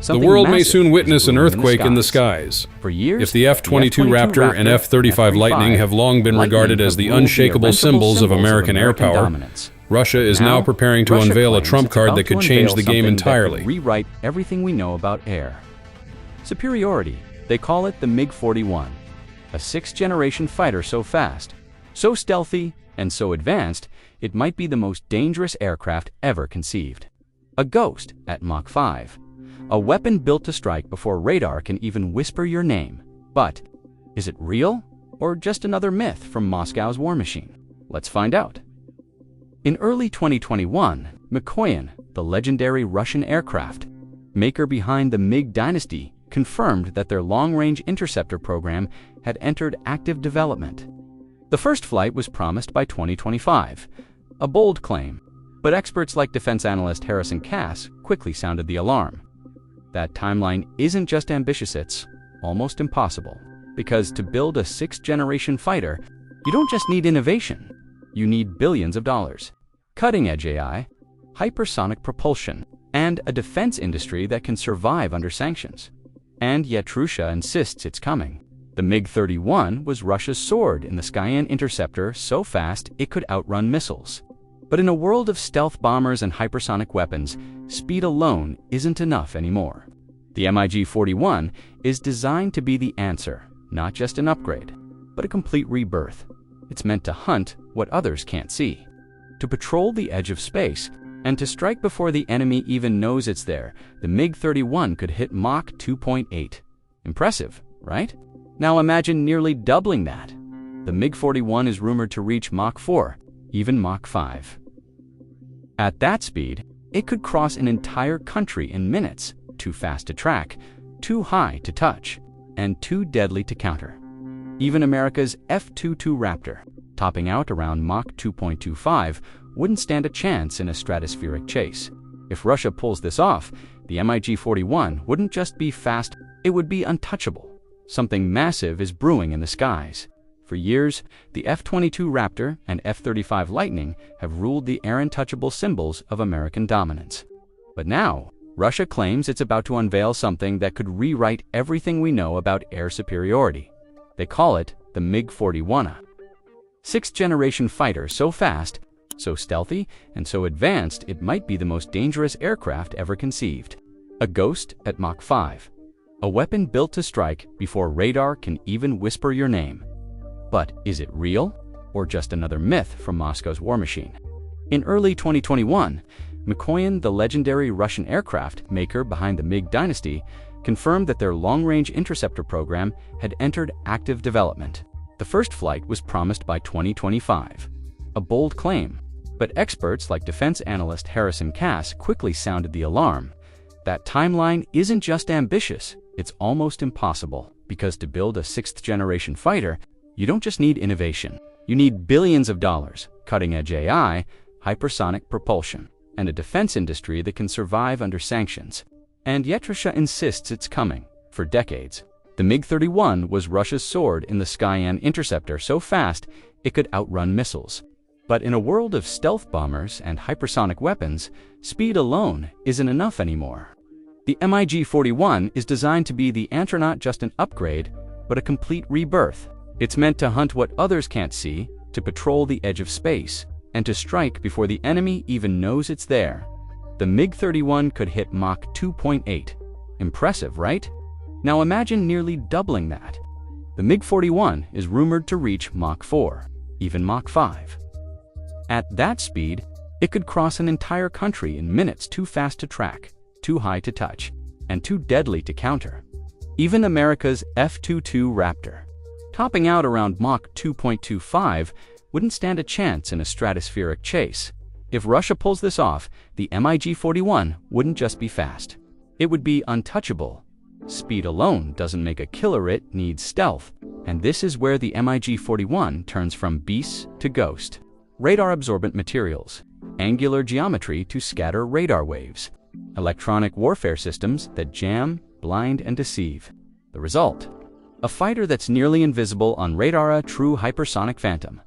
The world may soon witness an earthquake in the skies. For years, If the F-22 Raptor and F-35 Lightning have long been regarded as the unshakable symbols of American air power, Russia is now preparing to unveil a trump card that could change the game entirely. Rewrite everything we know about air. Superiority. They call it the MiG-41, a sixth-generation fighter so fast, so stealthy, and so advanced, it might be the most dangerous aircraft ever conceived. A ghost at Mach 5. A weapon built to strike before radar can even whisper your name. But is it real, or just another myth from Moscow's war machine? Let's find out. In early 2021, MiG-41, the legendary Russian aircraft maker behind the MiG dynasty, confirmed that their long-range interceptor program had entered active development. The first flight was promised by 2025, a bold claim, but experts like defense analyst Harrison Cass quickly sounded the alarm. That timeline isn't just ambitious, it's almost impossible. Because to build a sixth-generation fighter, you don't just need innovation, you need billions of dollars, cutting-edge AI, hypersonic propulsion, and a defense industry that can survive under sanctions. And yet Russia insists it's coming. The MiG-31 was Russia's sword in the Skyan interceptor so fast it could outrun missiles. But in a world of stealth bombers and hypersonic weapons, speed alone isn't enough anymore. The MiG-41 is designed to be the answer, not just an upgrade, but a complete rebirth. It's meant to hunt what others can't see, to patrol the edge of space, and to strike before the enemy even knows it's there. The MiG-31 could hit Mach 2.8. Impressive, right? Now imagine nearly doubling that. The MiG-41 is rumored to reach Mach 4, even Mach 5. At that speed, it could cross an entire country in minutes, too fast to track, too high to touch, and too deadly to counter. Even America's F-22 Raptor, topping out around Mach 2.25, wouldn't stand a chance in a stratospheric chase. If Russia pulls this off, the MiG-41 wouldn't just be fast, it would be untouchable. Something massive is brewing in the skies. For years, the F-22 Raptor and F-35 Lightning have ruled the air-untouchable symbols of American dominance. But now, Russia claims it's about to unveil something that could rewrite everything we know about air superiority. They call it the MiG-41. Sixth-generation fighter so fast, so stealthy, and so advanced it might be the most dangerous aircraft ever conceived. A ghost at Mach 5. A weapon built to strike before radar can even whisper your name. But is it real, or just another myth from Moscow's war machine? In early 2021, MiG-41, the legendary Russian aircraft maker behind the MiG dynasty, confirmed that their long-range interceptor program had entered active development. The first flight was promised by 2025. A bold claim, but experts like defense analyst Harrison Cass quickly sounded the alarm. That timeline isn't just ambitious, it's almost impossible. Because to build a sixth-generation fighter, you don't just need innovation. You need billions of dollars, cutting-edge AI, hypersonic propulsion, and a defense industry that can survive under sanctions. And yet Russia insists it's coming. For decades, the MiG-31 was Russia's sword in the Skyan interceptor so fast it could outrun missiles. But in a world of stealth bombers and hypersonic weapons, speed alone isn't enough anymore. The MiG-41 is designed to be the answer, not just an upgrade, but a complete rebirth. It's meant to hunt what others can't see, to patrol the edge of space, and to strike before the enemy even knows it's there. The MiG-31 could hit Mach 2.8. Impressive, right? Now imagine nearly doubling that. The MiG-41 is rumored to reach Mach 4, even Mach 5. At that speed, it could cross an entire country in minutes, too fast to track, too high to touch, and too deadly to counter. Even America's F-22 Raptor, topping out around Mach 2.25, wouldn't stand a chance in a stratospheric chase. If Russia pulls this off, the MiG-41 wouldn't just be fast. It would be untouchable. Speed alone doesn't make a killer, it needs stealth. And this is where the MiG-41 turns from beast to ghost. Radar-absorbent materials, angular geometry to scatter radar waves, electronic warfare systems that jam, blind, and deceive. The result? A fighter that's nearly invisible on radar, a true hypersonic phantom.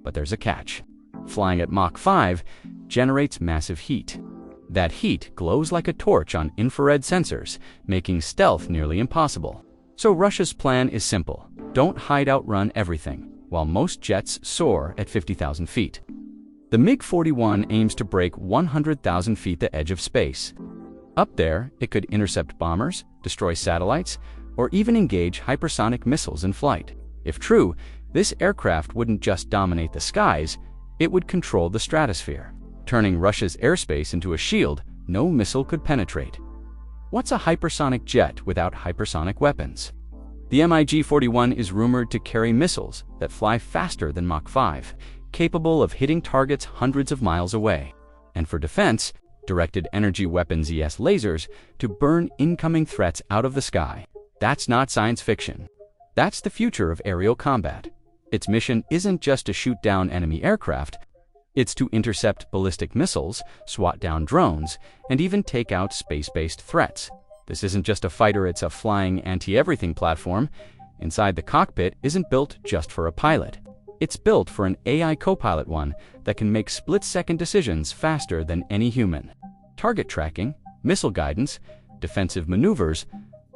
But there's a catch. Flying at Mach 5 generates massive heat. That heat glows like a torch on infrared sensors, making stealth nearly impossible. So Russia's plan is simple. Don't hide outrun everything, while most jets soar at 50,000 feet. The MiG-41 aims to break 100,000 feet the edge of space. Up there, it could intercept bombers, destroy satellites, or even engage hypersonic missiles in flight. If true, this aircraft wouldn't just dominate the skies, it would control the stratosphere, turning Russia's airspace into a shield no missile could penetrate. What's a hypersonic jet without hypersonic weapons? The MiG-41 is rumored to carry missiles that fly faster than Mach 5, capable of hitting targets hundreds of miles away. And for defense, directed energy weapons ES lasers to burn incoming threats out of the sky. That's not science fiction. That's the future of aerial combat. Its mission isn't just to shoot down enemy aircraft, it's to intercept ballistic missiles, swat down drones, and even take out space-based threats. This isn't just a fighter, it's a flying anti-everything platform. Inside the cockpit isn't built just for a pilot. It's built for an AI co-pilot one that can make split-second decisions faster than any human. Target tracking, missile guidance, defensive maneuvers,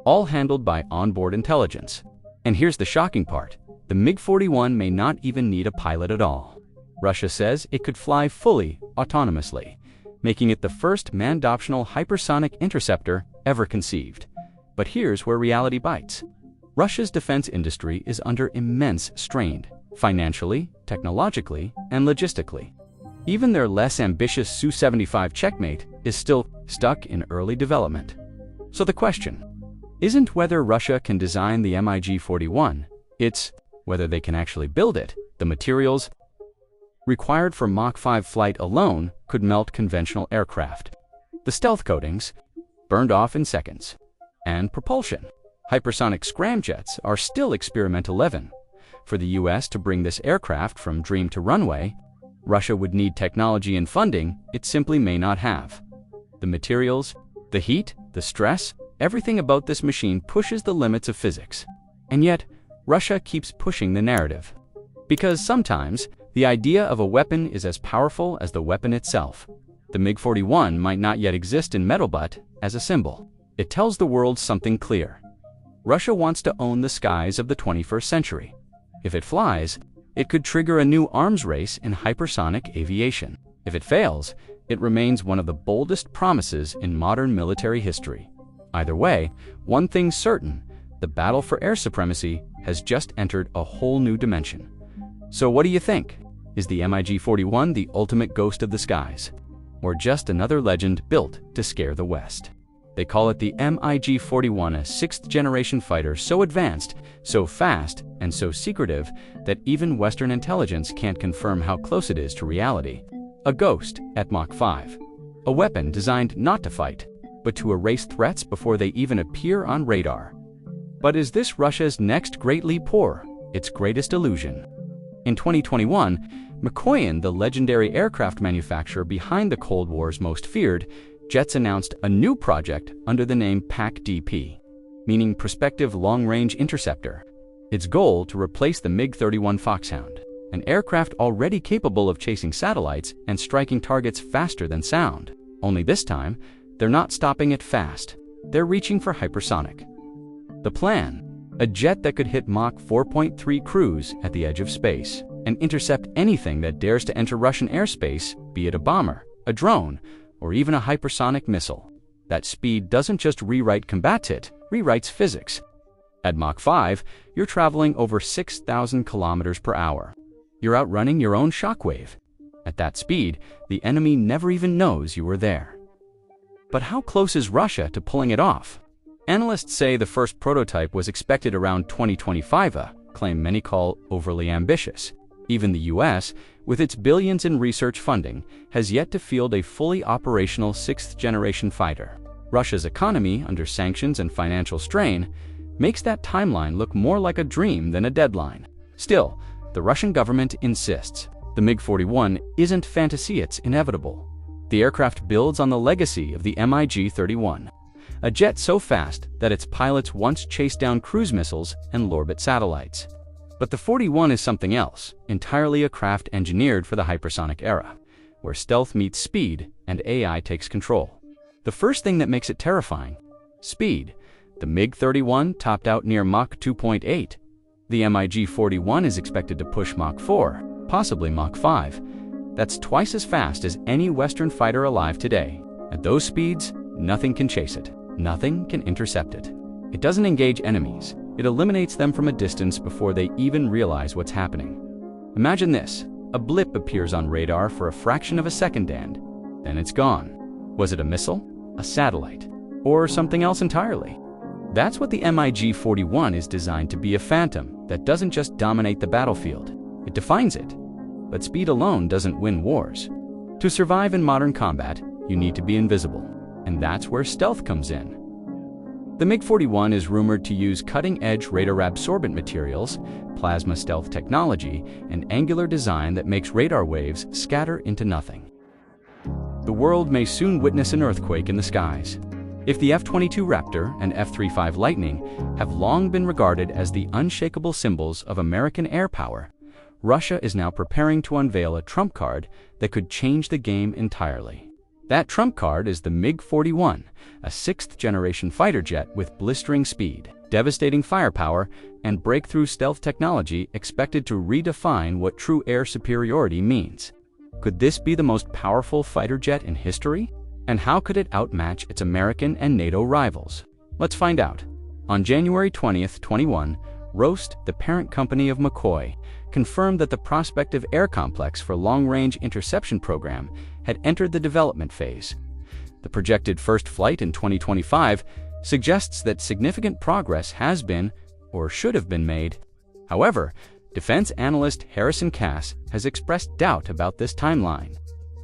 all handled by onboard intelligence. And here's the shocking part. The MiG-41 may not even need a pilot at all. Russia says it could fly fully autonomously, making it the first manned-optional hypersonic interceptor ever conceived. But here's where reality bites. Russia's defense industry is under immense strain, financially, technologically, and logistically. Even their less ambitious Su-75 checkmate is still stuck in early development. So the question isn't whether Russia can design the MiG-41, it's whether they can actually build it. The materials required for Mach 5 flight alone could melt conventional aircraft. The stealth coatings burned off in seconds. And propulsion. Hypersonic scramjets are still experimental level. For the US to bring this aircraft from dream to runway, Russia would need technology and funding it simply may not have. The materials, the heat, the stress, everything about this machine pushes the limits of physics. And yet, Russia keeps pushing the narrative. Because sometimes, the idea of a weapon is as powerful as the weapon itself. The MiG-41 might not yet exist in metal, but as a symbol, it tells the world something clear. Russia wants to own the skies of the 21st century. If it flies, it could trigger a new arms race in hypersonic aviation. If it fails, it remains one of the boldest promises in modern military history. Either way, one thing's certain, the battle for air supremacy has just entered a whole new dimension. So what do you think? Is the MiG-41 the ultimate ghost of the skies? Or just another legend built to scare the West? They call it the MiG-41, a sixth-generation fighter so advanced, so fast, and so secretive that even Western intelligence can't confirm how close it is to reality. A ghost at Mach 5. A weapon designed not to fight, but to erase threats before they even appear on radar. But is this Russia's next great leap or its greatest illusion? In 2021, Mikoyan, the legendary aircraft manufacturer behind the Cold War's most feared jets, announced a new project under the name PAC-DP, meaning Prospective Long-Range Interceptor. Its goal to replace the MiG-31 Foxhound, an aircraft already capable of chasing satellites and striking targets faster than sound. Only this time, they're not stopping it fast. They're reaching for hypersonic. The plan? A jet that could hit Mach 4.3 cruise at the edge of space and intercept anything that dares to enter Russian airspace, be it a bomber, a drone, or even a hypersonic missile. That speed doesn't just rewrite combat, it rewrites physics. At Mach 5, you're traveling over 6,000 kilometers per hour. You're outrunning your own shockwave. At that speed, the enemy never even knows you were there. But how close is Russia to pulling it off? Analysts say the first prototype was expected around 2025, a claim many call overly ambitious. Even the US, with its billions in research funding, has yet to field a fully operational sixth-generation fighter. Russia's economy, under sanctions and financial strain, makes that timeline look more like a dream than a deadline. Still, the Russian government insists the MiG-41 isn't fantasy, it's inevitable. The aircraft builds on the legacy of the MiG-31. A jet so fast that its pilots once chased down cruise missiles and orbit satellites. But the 41 is something else, entirely a craft engineered for the hypersonic era. where stealth meets speed and AI takes control. The first thing that makes it terrifying: speed. The MiG-41 topped out near Mach 2.8. The MiG-41 is expected to push Mach 4, possibly Mach 5. That's twice as fast as any Western fighter alive today. At those speeds, nothing can chase it. Nothing can intercept it. It doesn't engage enemies. It eliminates them from a distance before they even realize what's happening. Imagine this: a blip appears on radar for a fraction of a second and then it's gone. Was it a missile, a satellite, or something else entirely? That's what the MiG-41 is designed to be: a phantom that doesn't just dominate the battlefield, it defines it. But speed alone doesn't win wars. To survive in modern combat, you need to be invisible, and that's where stealth comes in. The MiG-41 is rumored to use cutting-edge radar-absorbent materials, plasma stealth technology, and angular design that makes radar waves scatter into nothing. The world may soon witness an earthquake in the skies. If the F-22 Raptor and F-35 Lightning have long been regarded as the unshakable symbols of American air power, Russia is now preparing to unveil a trump card that could change the game entirely. That trump card is the MiG-41, a sixth-generation fighter jet with blistering speed, devastating firepower, and breakthrough stealth technology expected to redefine what true air superiority means. Could this be the most powerful fighter jet in history? And how could it outmatch its American and NATO rivals? Let's find out. On January 20th, 2021, Roast, the parent company of McCoy, confirmed that the Prospective Air Complex for Long-Range Interception Program had entered the development phase. The projected first flight in 2025 suggests that significant progress has been, or should have been, made. However, defense analyst Harrison Cass has expressed doubt about this timeline,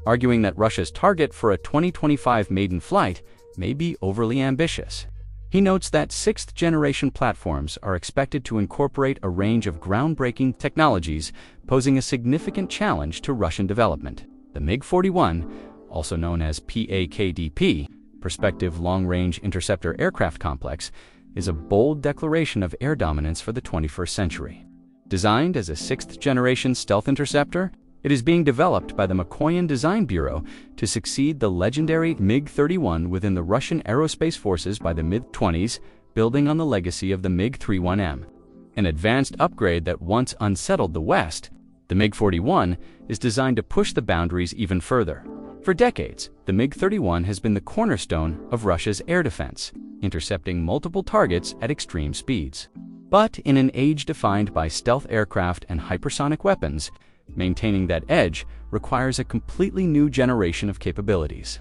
arguing that Russia's target for a 2025 maiden flight may be overly ambitious. He notes that sixth-generation platforms are expected to incorporate a range of groundbreaking technologies, posing a significant challenge to Russian development. The MiG-41, also known as PAKDP, Prospective Long-Range Interceptor Aircraft Complex, is a bold declaration of air dominance for the 21st century. Designed as a sixth-generation stealth interceptor, it is being developed by the McCoyan Design Bureau to succeed the legendary MiG-31 within the Russian aerospace forces by the mid-20s, building on the legacy of the MiG-31M. An advanced upgrade that once unsettled the West, the MiG-41 is designed to push the boundaries even further. For decades, the MiG-31 has been the cornerstone of Russia's air defense, intercepting multiple targets at extreme speeds. But in an age defined by stealth aircraft and hypersonic weapons, maintaining that edge requires a completely new generation of capabilities.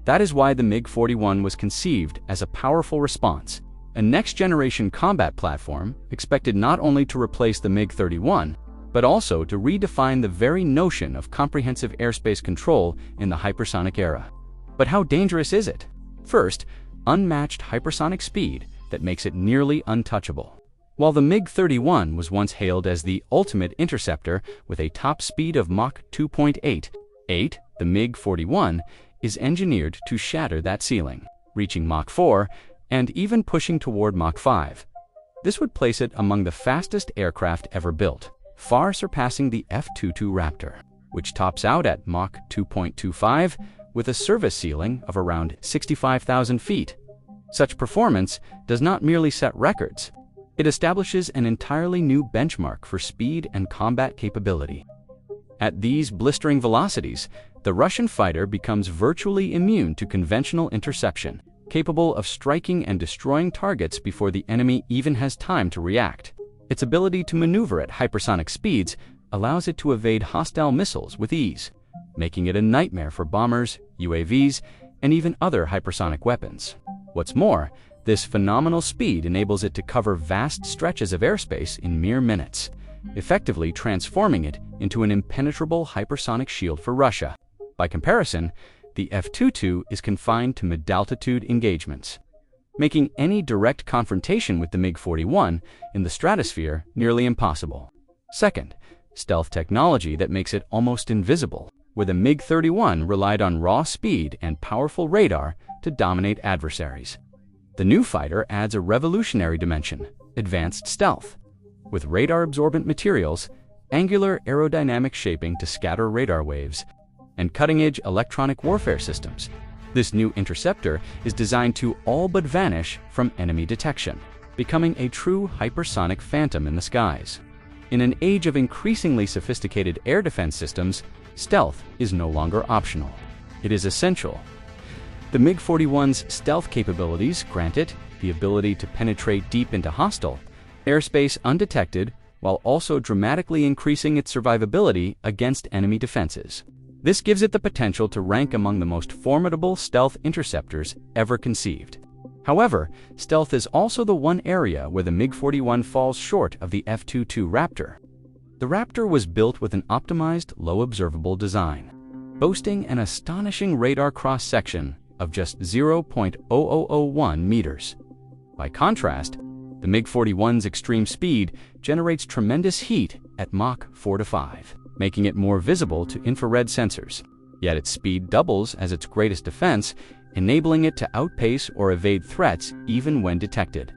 That is why the MiG-41 was conceived as a powerful response, a next-generation combat platform expected not only to replace the MiG-31, but also to redefine the very notion of comprehensive airspace control in the hypersonic era. But how dangerous is it? First, unmatched hypersonic speed that makes it nearly untouchable. While the MiG-31 was once hailed as the ultimate interceptor with a top speed of Mach 2.8, the MiG-41 is engineered to shatter that ceiling, reaching Mach 4 and even pushing toward Mach 5. This would place it among the fastest aircraft ever built, far surpassing the F-22 Raptor, which tops out at Mach 2.25 with a service ceiling of around 65,000 feet. Such performance does not merely set records, it establishes an entirely new benchmark for speed and combat capability. At these blistering velocities, the Russian fighter becomes virtually immune to conventional interception, capable of striking and destroying targets before the enemy even has time to react. Its ability to maneuver at hypersonic speeds allows it to evade hostile missiles with ease, making it a nightmare for bombers, UAVs, and even other hypersonic weapons. What's more, this phenomenal speed enables it to cover vast stretches of airspace in mere minutes, effectively transforming it into an impenetrable hypersonic shield for Russia. By comparison, the F-22 is confined to mid-altitude engagements, making any direct confrontation with the MiG-41 in the stratosphere nearly impossible. Second, stealth technology that makes it almost invisible, where the MiG-31 relied on raw speed and powerful radar to dominate adversaries. The new fighter adds a revolutionary dimension: advanced stealth. With radar-absorbent materials, angular aerodynamic shaping to scatter radar waves, and cutting-edge electronic warfare systems. This new interceptor is designed to all but vanish from enemy detection, becoming a true hypersonic phantom in the skies. In an age of increasingly sophisticated air defense systems, stealth is no longer optional. It is essential. The MiG-41's stealth capabilities grant it the ability to penetrate deep into hostile airspace undetected, while also dramatically increasing its survivability against enemy defenses. This gives it the potential to rank among the most formidable stealth interceptors ever conceived. However, stealth is also the one area where the MiG-41 falls short of the F-22 Raptor. The Raptor was built with an optimized, low-observable design, boasting an astonishing radar cross-section of just 0.0001 meters. By contrast, the MiG-41's extreme speed generates tremendous heat at Mach 4 to 5, making it more visible to infrared sensors. Yet its speed doubles as its greatest defense, enabling it to outpace or evade threats even when detected.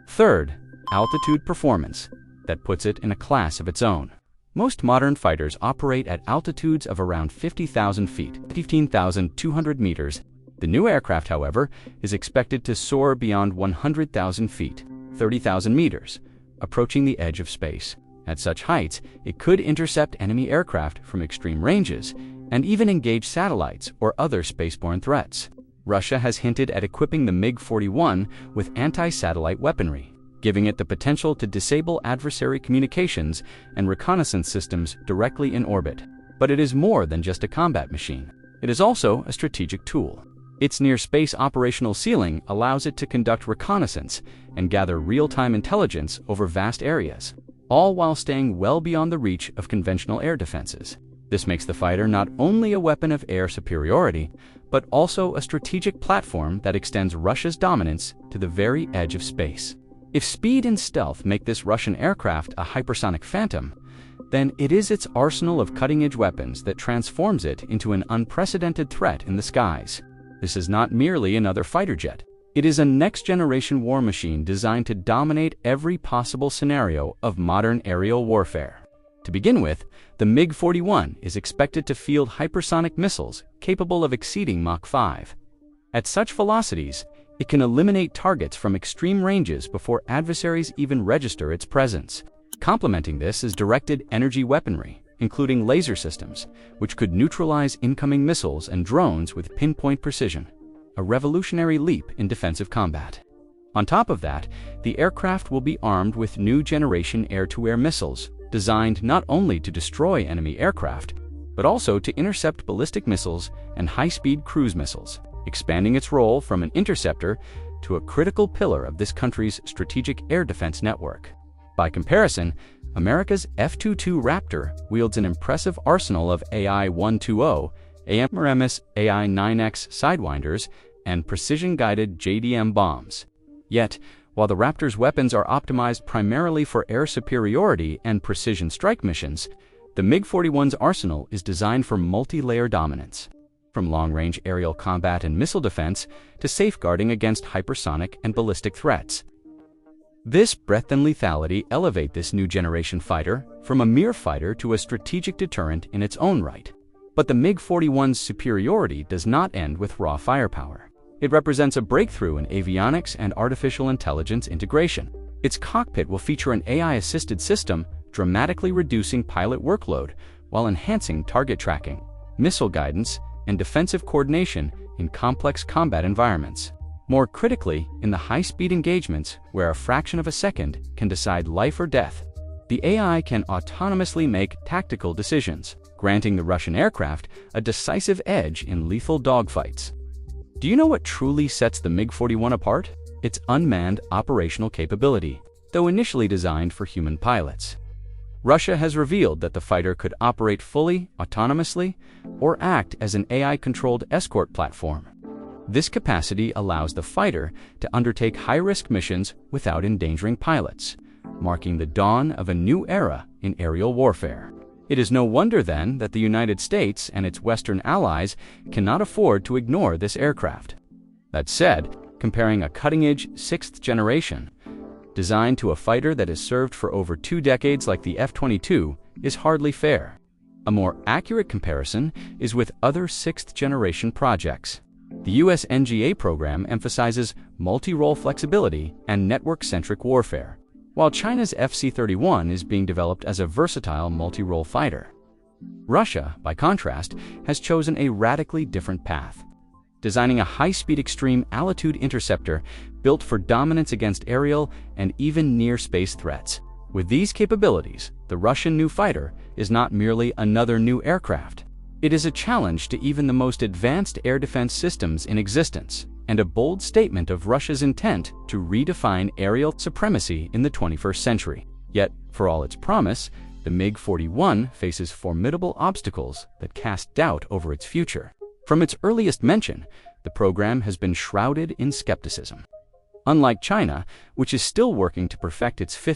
Third, altitude performance, that puts it in a class of its own. Most modern fighters operate at altitudes of around 50,000 feet, 15,200 meters. The new aircraft, however, is expected to soar beyond 100,000 feet, 30,000 meters, approaching the edge of space. At such heights, it could intercept enemy aircraft from extreme ranges and even engage satellites or other spaceborne threats. Russia has hinted at equipping the MiG-41 with anti-satellite weaponry, giving it the potential to disable adversary communications and reconnaissance systems directly in orbit. But it is more than just a combat machine. It is also a strategic tool. Its near-space operational ceiling allows it to conduct reconnaissance and gather real-time intelligence over vast areas, all while staying well beyond the reach of conventional air defenses. This makes the fighter not only a weapon of air superiority, but also a strategic platform that extends Russia's dominance to the very edge of space. If speed and stealth make this Russian aircraft a hypersonic phantom, then it is its arsenal of cutting-edge weapons that transforms it into an unprecedented threat in the skies. This is not merely another fighter jet. It is a next-generation war machine designed to dominate every possible scenario of modern aerial warfare. To begin with, the MiG-41 is expected to field hypersonic missiles capable of exceeding Mach 5. At such velocities, it can eliminate targets from extreme ranges before adversaries even register its presence. Complementing this is directed energy weaponry, including laser systems, which could neutralize incoming missiles and drones with pinpoint precision, a revolutionary leap in defensive combat. On top of that, the aircraft will be armed with new-generation air-to-air missiles, designed not only to destroy enemy aircraft, but also to intercept ballistic missiles and high-speed cruise missiles, expanding its role from an interceptor to a critical pillar of this country's strategic air defense network. By comparison, America's F-22 Raptor wields an impressive arsenal of AI-120, AMRAAMS AI-9X sidewinders, and precision-guided JDM bombs. Yet, while the Raptor's weapons are optimized primarily for air superiority and precision strike missions, the MiG-41's arsenal is designed for multi-layer dominance, from long-range aerial combat and missile defense to safeguarding against hypersonic and ballistic threats. This breadth and lethality elevate this new generation fighter from a mere fighter to a strategic deterrent in its own right. But the MiG-41's superiority does not end with raw firepower. It represents a breakthrough in avionics and artificial intelligence integration. Its cockpit will feature an AI-assisted system, dramatically reducing pilot workload while enhancing target tracking, missile guidance, and defensive coordination in complex combat environments. More critically, in the high-speed engagements where a fraction of a second can decide life or death, the AI can autonomously make tactical decisions, granting the Russian aircraft a decisive edge in lethal dogfights. Do you know what truly sets the MiG-41 apart? Its unmanned operational capability, though initially designed for human pilots. Russia has revealed that the fighter could operate fully, autonomously, or act as an AI-controlled escort platform. This capacity allows the fighter to undertake high-risk missions without endangering pilots, marking the dawn of a new era in aerial warfare. It is no wonder, then, that the United States and its Western allies cannot afford to ignore this aircraft. That said, comparing a cutting-edge sixth generation, designed to a fighter that has served for over 2 decades like the F-22, is hardly fair. A more accurate comparison is with other sixth-generation projects. The US NGA program emphasizes multi-role flexibility and network-centric warfare, while China's FC-31 is being developed as a versatile multi-role fighter. Russia, by contrast, has chosen a radically different path, designing a high-speed extreme altitude interceptor built for dominance against aerial and even near-space threats. With these capabilities, the Russian new fighter is not merely another new aircraft. It is a challenge to even the most advanced air defense systems in existence, and a bold statement of Russia's intent to redefine aerial supremacy in the 21st century. Yet, for all its promise, the MiG-41 faces formidable obstacles that cast doubt over its future. From its earliest mention, the program has been shrouded in skepticism. Unlike China, which is still working to perfect its fifth